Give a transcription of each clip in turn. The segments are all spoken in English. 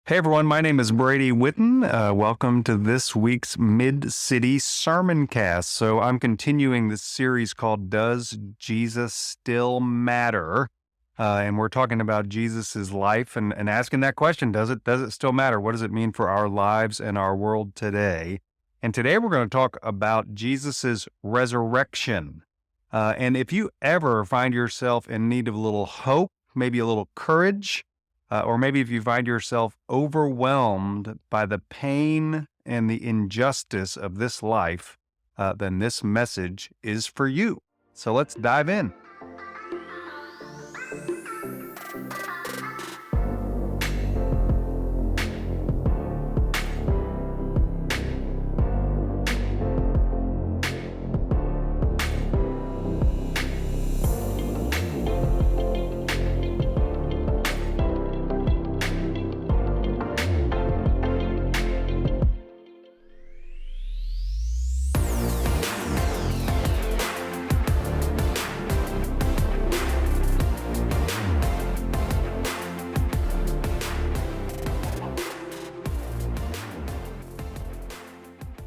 Hey everyone, my name is Brady Whitten. Welcome to this week's Mid-City Sermon Cast. So I'm continuing this series called Does Jesus Still Matter? And we're talking about Jesus's life and asking that question, does it still matter? What does it mean for our lives and our world today? And today we're going to talk about Jesus's resurrection. And if you ever find yourself in need of a little hope, maybe a little courage, or maybe if you find yourself overwhelmed by the pain and the injustice of this life, then this message is for you. So let's dive in.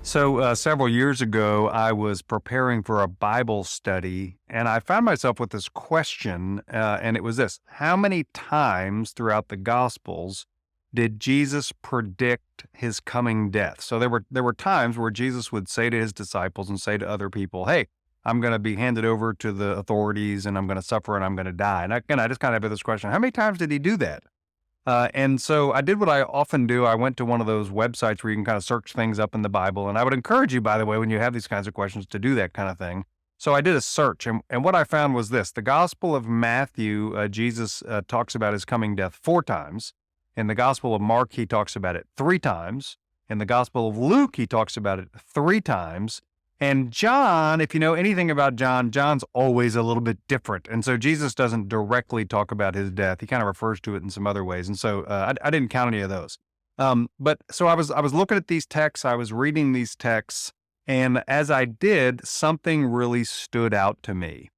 So several years ago, I was preparing for a Bible study, and I found myself with this question, and it was this: how many times throughout the Gospels did Jesus predict his coming death? So there were times where Jesus would say to his disciples and say to other people, "Hey, I'm going to be handed over to the authorities, and I'm going to suffer, and I'm going to die." And I just kind of have this question: how many times did he do that? And so I did what I often do. I went to one of those websites where you can kind of search things up in the Bible. And I would encourage you, by the way, when you have these kinds of questions, to do that kind of thing. So I did a search. And what I found was this: the Gospel of Matthew, Jesus talks about his coming death 4 times. In the Gospel of Mark, he talks about it 3 times. In the Gospel of Luke, he talks about it 3 times. And John, if you know anything about John, John's always a little bit different. And so Jesus doesn't directly talk about his death. He kind of refers to it in some other ways. And so I didn't count any of those. But so I was looking at these texts, I was reading these texts, and as I did, something really stood out to me.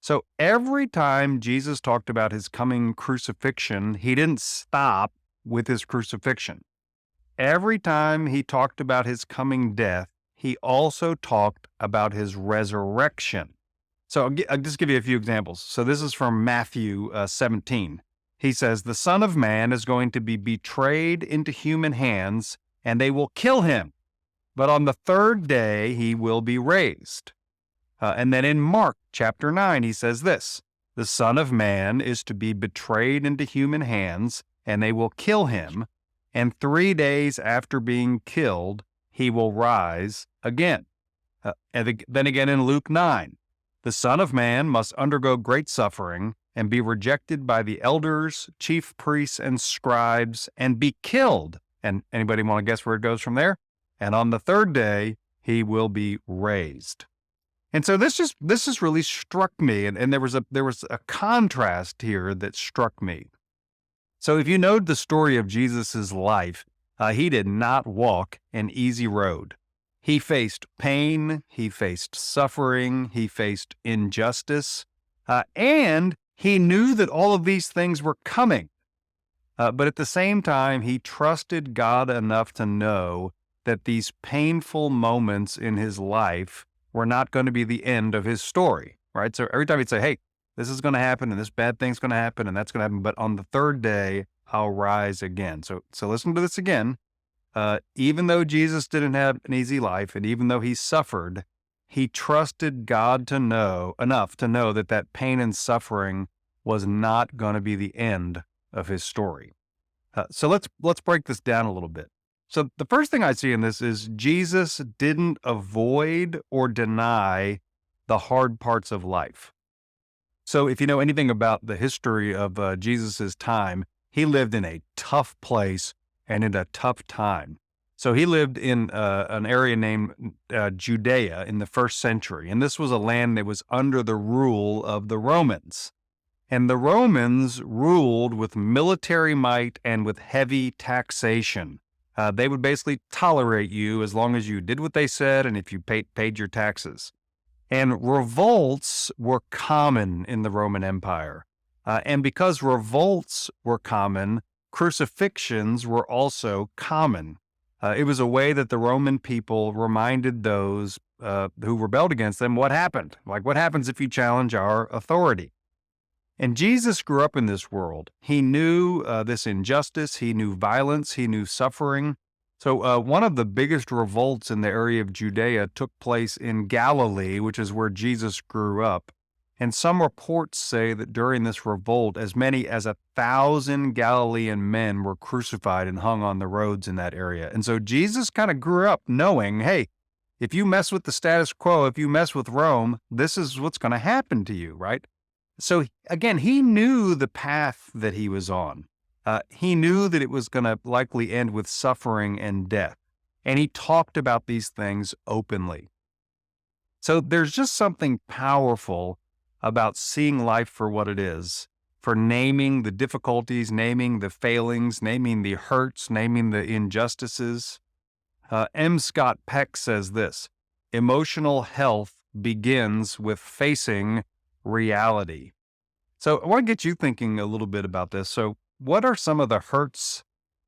So every time Jesus talked about his coming crucifixion, he didn't stop with his crucifixion. Every time he talked about his coming death, he also talked about his resurrection. So I'll just give you a few examples. So this is from Matthew 17. He says, "The Son of Man is going to be betrayed into human hands, and they will kill him. But on the 3rd day, he will be raised." And then in Mark chapter 9, he says this: "The Son of Man is to be betrayed into human hands, and they will kill him. And 3 days after being killed, he will rise again." Then again in Luke 9, "The Son of Man must undergo great suffering and be rejected by the elders, chief priests, and scribes, and be killed." And anybody want to guess where it goes from there? "And on the 3rd day, he will be raised." And so this just really struck me. And there was a contrast here that struck me. So if you know the story of Jesus's life, he did not walk an easy road. He faced pain, he faced suffering, he faced injustice, and he knew that all of these things were coming. But at the same time, he trusted God enough to know that these painful moments in his life were not going to be the end of his story, right? So every time he'd say, "Hey, this is going to happen, and this bad thing's going to happen, and that's going to happen, but on the 3rd day, I'll rise again." So listen to this again. Even though Jesus didn't have an easy life, and even though he suffered, he trusted God to know enough to know that pain and suffering was not going to be the end of his story. So let's break this down a little bit. So the first thing I see in this is Jesus didn't avoid or deny the hard parts of life. So if you know anything about the history of Jesus's time, he lived in a tough place and in a tough time. So he lived in an area named Judea in the 1st century, and this was a land that was under the rule of the Romans. And the Romans ruled with military might and with heavy taxation. They would basically tolerate you as long as you did what they said and if you paid your taxes. And revolts were common in the Roman Empire. And because revolts were common, crucifixions were also common. It was a way that the Roman people reminded those who rebelled against them what happened. Like, what happens if you challenge our authority? And Jesus grew up in this world. He knew this injustice, he knew violence, he knew suffering. So one of the biggest revolts in the area of Judea took place in Galilee, which is where Jesus grew up. And some reports say that during this revolt, as many as 1,000 Galilean men were crucified and hung on the roads in that area. And so Jesus kind of grew up knowing, hey, if you mess with the status quo, if you mess with Rome, this is what's going to happen to you, right? So again, he knew the path that he was on. He knew that it was going to likely end with suffering and death. And he talked about these things openly. So there's just something powerful about seeing life for what it is, for naming the difficulties, naming the failings, naming the hurts, naming the injustices. M. Scott Peck says this: emotional health begins with facing reality. So I want to get you thinking a little bit about this. So what are some of the hurts,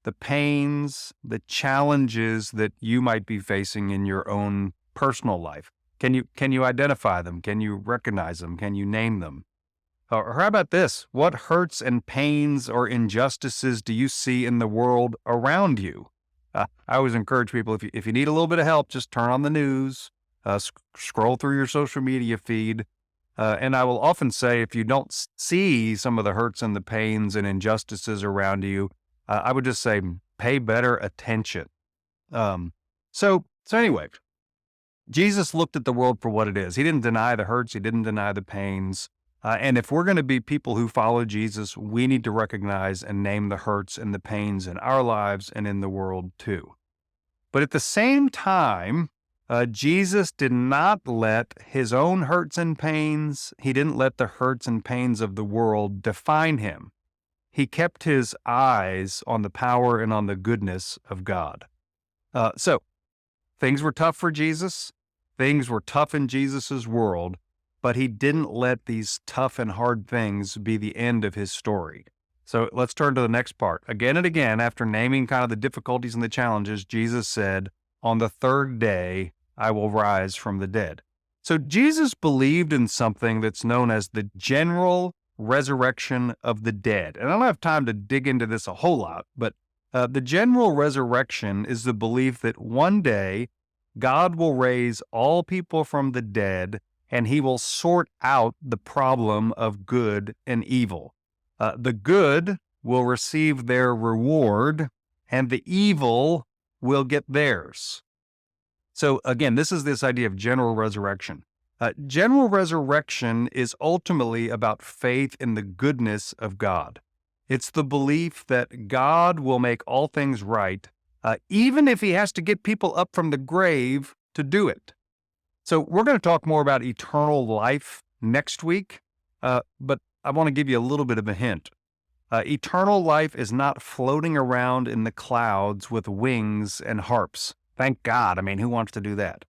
the pains, the challenges that you might be facing in your own personal life? Can you identify them? Can you recognize them? Can you name them? Or how about this? What hurts and pains or injustices do you see in the world around you? I always encourage people, if you need a little bit of help, just turn on the news, scroll through your social media feed. And I will often say, if you don't see some of the hurts and the pains and injustices around you, I would just say, pay better attention. So anyway, Jesus looked at the world for what it is. He didn't deny the hurts. He didn't deny the pains. And if we're going to be people who follow Jesus, we need to recognize and name the hurts and the pains in our lives and in the world too. But at the same time, Jesus did not let his own hurts and pains, he didn't let the hurts and pains of the world define him. He kept his eyes on the power and on the goodness of God. So things were tough for Jesus. Things were tough in Jesus's world, but he didn't let these tough and hard things be the end of his story. So let's turn to the next part. Again and again, after naming kind of the difficulties and the challenges, Jesus said, on the third day, I will rise from the dead. So Jesus believed in something that's known as the general resurrection of the dead. And I don't have time to dig into this a whole lot, but the general resurrection is the belief that one day God will raise all people from the dead, and he will sort out the problem of good and evil. The good will receive their reward, and the evil will get theirs. So again, this is this idea of general resurrection. General resurrection is ultimately about faith in the goodness of God. It's the belief that God will make all things right, even if he has to get people up from the grave to do it. So we're going to talk more about eternal life next week, but I want to give you a little bit of a hint. Eternal life is not floating around in the clouds with wings and harps. Thank God. I mean, who wants to do that?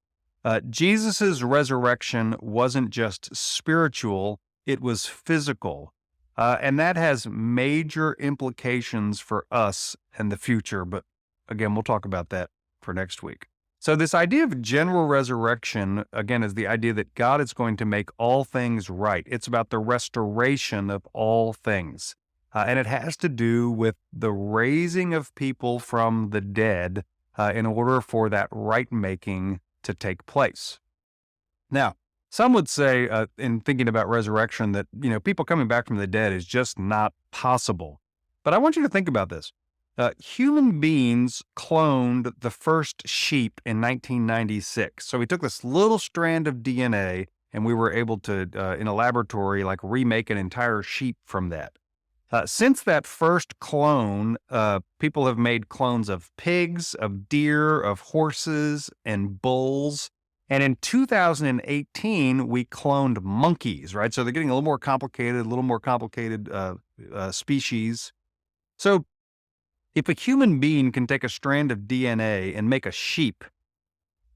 Jesus's resurrection wasn't just spiritual, it was physical. And that has major implications for us in the future. But again, we'll talk about that for next week. So this idea of general resurrection, again, is the idea that God is going to make all things right. It's about the restoration of all things. And it has to do with the raising of people from the dead in order for that right-making to take place. Now, some would say, in thinking about resurrection, that people coming back from the dead is just not possible. But I want you to think about this. Human beings cloned the first sheep in 1996. So we took this little strand of DNA and we were able to, in a laboratory, remake an entire sheep from that. Since that first clone, people have made clones of pigs, of deer, of horses, and bulls. And in 2018, we cloned monkeys, right? So they're getting a little more complicated species. So if a human being can take a strand of DNA and make a sheep,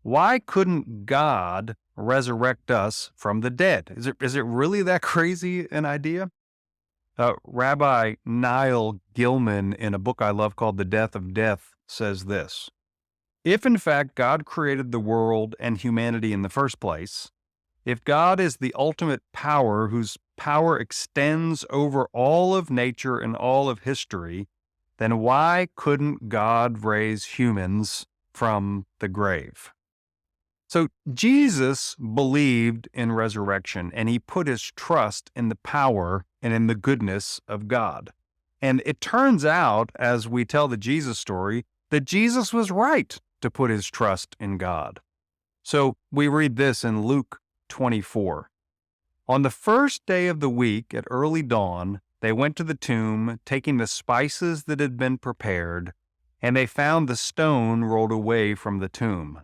why couldn't God resurrect us from the dead? Is it really that crazy an idea? Rabbi Niall Gilman, in a book I love called The Death of Death, says this: if in fact God created the world and humanity in the first place, if God is the ultimate power whose power extends over all of nature and all of history, then why couldn't God raise humans from the grave? So Jesus believed in resurrection, and he put his trust in the power and in the goodness of God. And it turns out, as we tell the Jesus story, that Jesus was right to put his trust in God. So we read this in Luke 24. On the first day of the week at early dawn, they went to the tomb, taking the spices that had been prepared, and they found the stone rolled away from the tomb.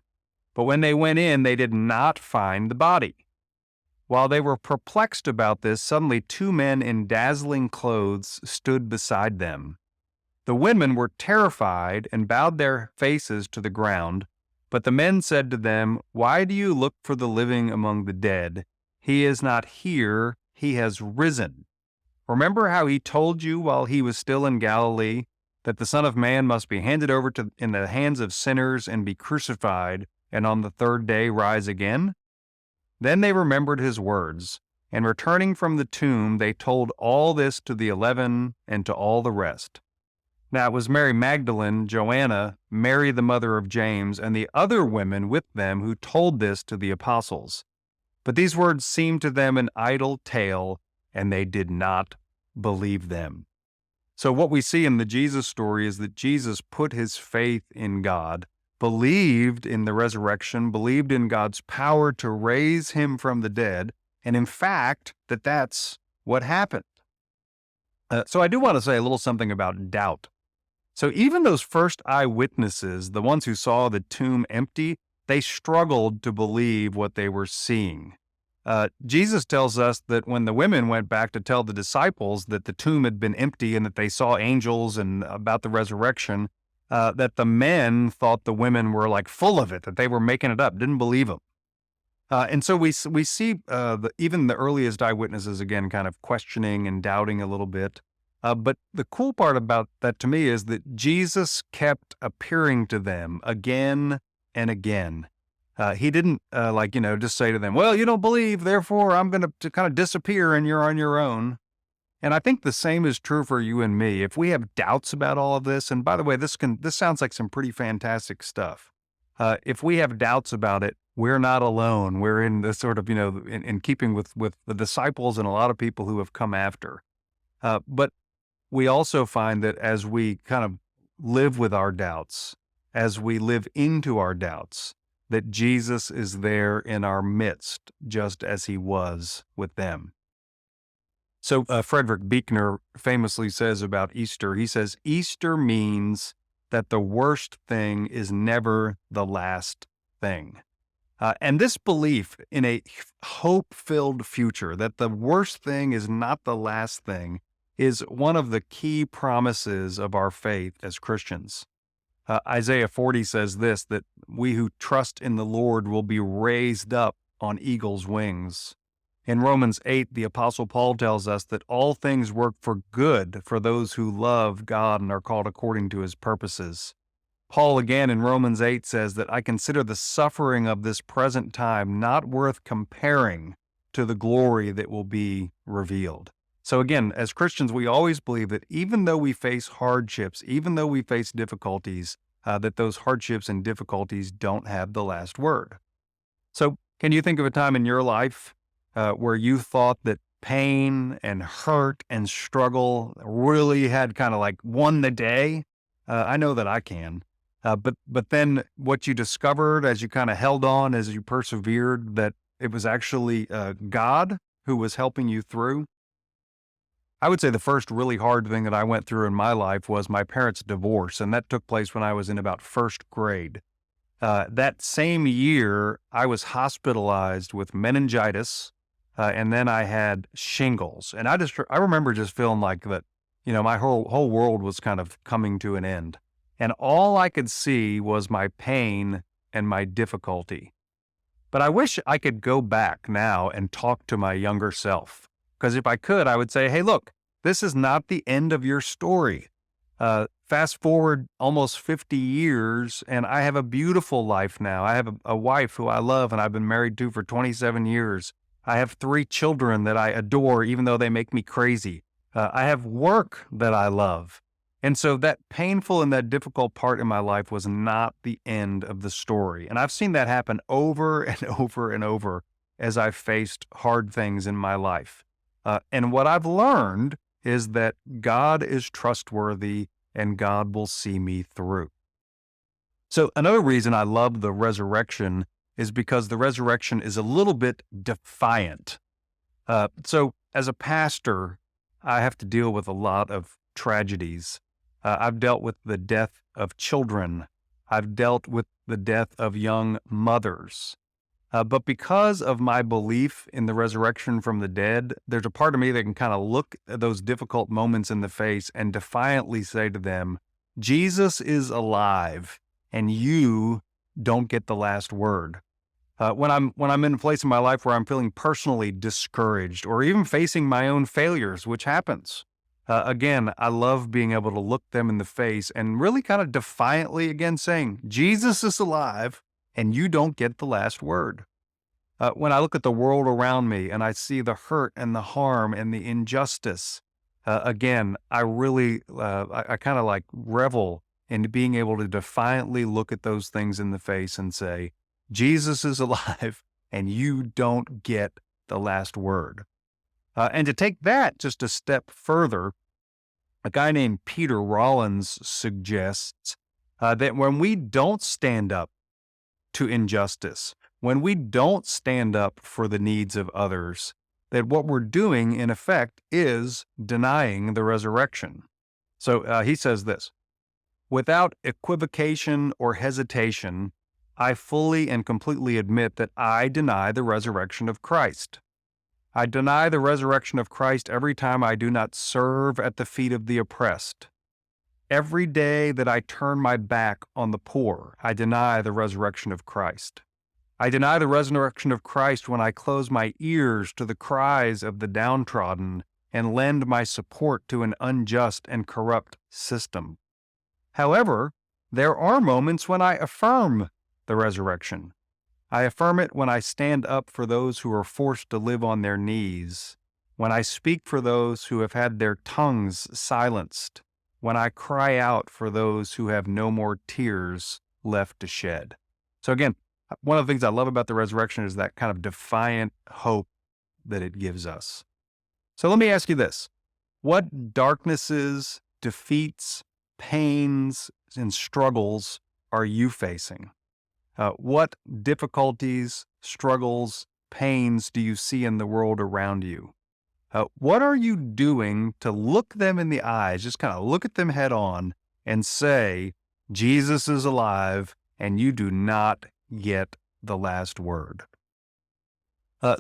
But when they went in, they did not find the body. While they were perplexed about this, suddenly two men in dazzling clothes stood beside them. The women were terrified and bowed their faces to the ground. But the men said to them, "Why do you look for the living among the dead? He is not here, he has risen. Remember how he told you while he was still in Galilee that the Son of Man must be handed over in the hands of sinners and be crucified, and on the third day rise again?" Then they remembered his words, and returning from the tomb, they told all this to the 11 and to all the rest. Now it was Mary Magdalene, Joanna, Mary the mother of James, and the other women with them who told this to the apostles. But these words seemed to them an idle tale, and they did not believe them. So what we see in the Jesus story is that Jesus put his faith in God, believed in the resurrection, believed in God's power to raise him from the dead, and in fact, that's what happened. So I do want to say a little something about doubt. So even those first eyewitnesses, the ones who saw the tomb empty, they struggled to believe what they were seeing. Jesus tells us that when the women went back to tell the disciples that the tomb had been empty and that they saw angels and about the resurrection, that the men thought the women were like full of it, that they were making it up, didn't believe them. And so we see even the earliest eyewitnesses, again, kind of questioning and doubting a little bit. But the cool part about that to me is that Jesus kept appearing to them again and again. He didn't just say to them, "Well, you don't believe, therefore I'm going to kind of disappear and you're on your own." And I think the same is true for you and me. If we have doubts about all of this, and by the way, this sounds like some pretty fantastic stuff. If we have doubts about it, we're not alone. We're in this sort of, in keeping with the disciples and a lot of people who have come after. But we also find that as we kind of live with our doubts, as we live into our doubts, that Jesus is there in our midst, just as he was with them. So Frederick Buechner famously says about Easter, he says, "Easter means that the worst thing is never the last thing." And this belief in a hope-filled future, that the worst thing is not the last thing, is one of the key promises of our faith as Christians. Isaiah 40 says this, that we who trust in the Lord will be raised up on eagle's wings. In Romans 8, the Apostle Paul tells us that all things work for good for those who love God and are called according to his purposes. Paul again in Romans 8 says that I consider the suffering of this present time not worth comparing to the glory that will be revealed. So again, as Christians, we always believe that even though we face hardships, even though we face difficulties, that those hardships and difficulties don't have the last word. So can you think of a time in your life where you thought that pain and hurt and struggle really had kind of like won the day? I know that I can. But then what you discovered as you kind of held on, as you persevered, that it was actually God who was helping you through. I would say the first really hard thing that I went through in my life was my parents' divorce, and that took place when I was in about first grade. That same year, I was hospitalized with meningitis, and then I had shingles. And I remember just feeling like that, my whole world was kind of coming to an end. And all I could see was my pain and my difficulty. But I wish I could go back now and talk to my younger self. Because if I could, I would say, hey, look, This is not the end of your story. Fast forward almost 50 years, and I have a beautiful life now. I have a wife who I love and I've been married to for 27 years. I have 3 children that I adore, even though they make me crazy. I have work that I love. And so that painful and that difficult part in my life was not the end of the story. And I've seen that happen over and over and over as I've faced hard things in my life. And what I've learned is that God is trustworthy and God will see me through. So another reason I love the resurrection is because the resurrection is a little bit defiant. So as a pastor, I have to deal with a lot of tragedies. I've dealt with the death of children. I've dealt with the death of young mothers. But because of my belief in the resurrection from the dead, there's a part of me that can kind of look at those difficult moments in the face and defiantly say to them, Jesus is alive and you don't get the last word. When I'm in a place in my life where I'm feeling personally discouraged or even facing my own failures, which happens, again, I love being able to look them in the face and really kind of defiantly again saying, Jesus is alive and you don't get the last word. When I look at the world around me and I see the hurt and the harm and the injustice, again, I really, I kind of like revel in being able to defiantly look at those things in the face and say, Jesus is alive and you don't get the last word. And to take that just a step further, a guy named Peter Rollins suggests that when we don't stand up to injustice, when we don't stand up for the needs of others, that what we're doing in effect is denying the resurrection. So he says this, without equivocation or hesitation, I fully and completely admit that I deny the resurrection of Christ. I deny the resurrection of Christ every time I do not serve at the feet of the oppressed. Every day that I turn my back on the poor, I deny the resurrection of Christ. I deny the resurrection of Christ when I close my ears to the cries of the downtrodden and lend my support to an unjust and corrupt system. However, there are moments when I affirm the resurrection. I affirm it when I stand up for those who are forced to live on their knees, when I speak for those who have had their tongues silenced, when I cry out for those who have no more tears left to shed. So again, one of the things I love about the resurrection is that kind of defiant hope that it gives us. So let me ask you this. What darknesses, defeats, pains, and struggles are you facing? What difficulties, struggles, pains do you see in the world around you? What are you doing to look them in the eyes, just kind of look at them head on and say, Jesus is alive and you do not get the last word?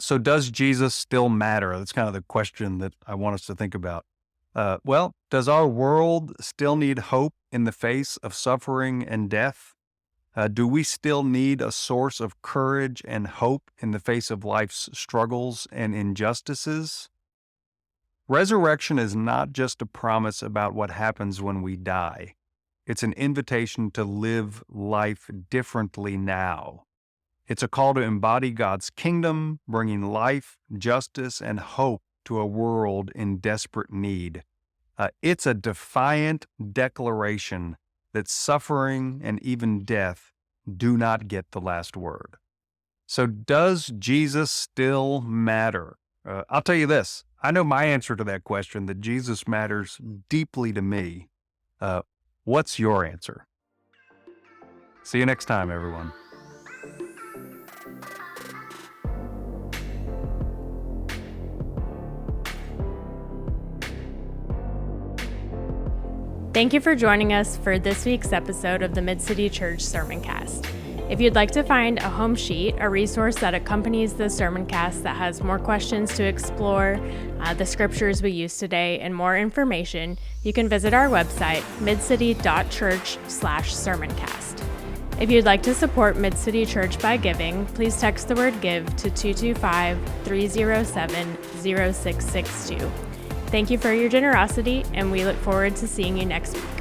So does Jesus still matter? That's kind of the question that I want us to think about. Well, does our world still need hope in the face of suffering and death? Do we still need a source of courage and hope in the face of life's struggles and injustices? Resurrection is not just a promise about what happens when we die. It's an invitation to live life differently now. It's a call to embody God's kingdom, bringing life, justice, and hope to a world in desperate need. It's a defiant declaration that suffering and even death do not get the last word. So does Jesus still matter? I'll tell you this. I know my answer to that question, that Jesus matters deeply to me. What's your answer? See you next time, everyone. Thank you for joining us for this week's episode of the Mid-City Church Sermoncast. If you'd like to find a home sheet, a resource that accompanies the sermoncast that has more questions to explore, the scriptures we use today, and more information, you can visit our website, midcity.church/sermoncast. If you'd like to support Mid-City Church by giving, please text the word GIVE to 225-307-0662. Thank you for your generosity, and we look forward to seeing you next week.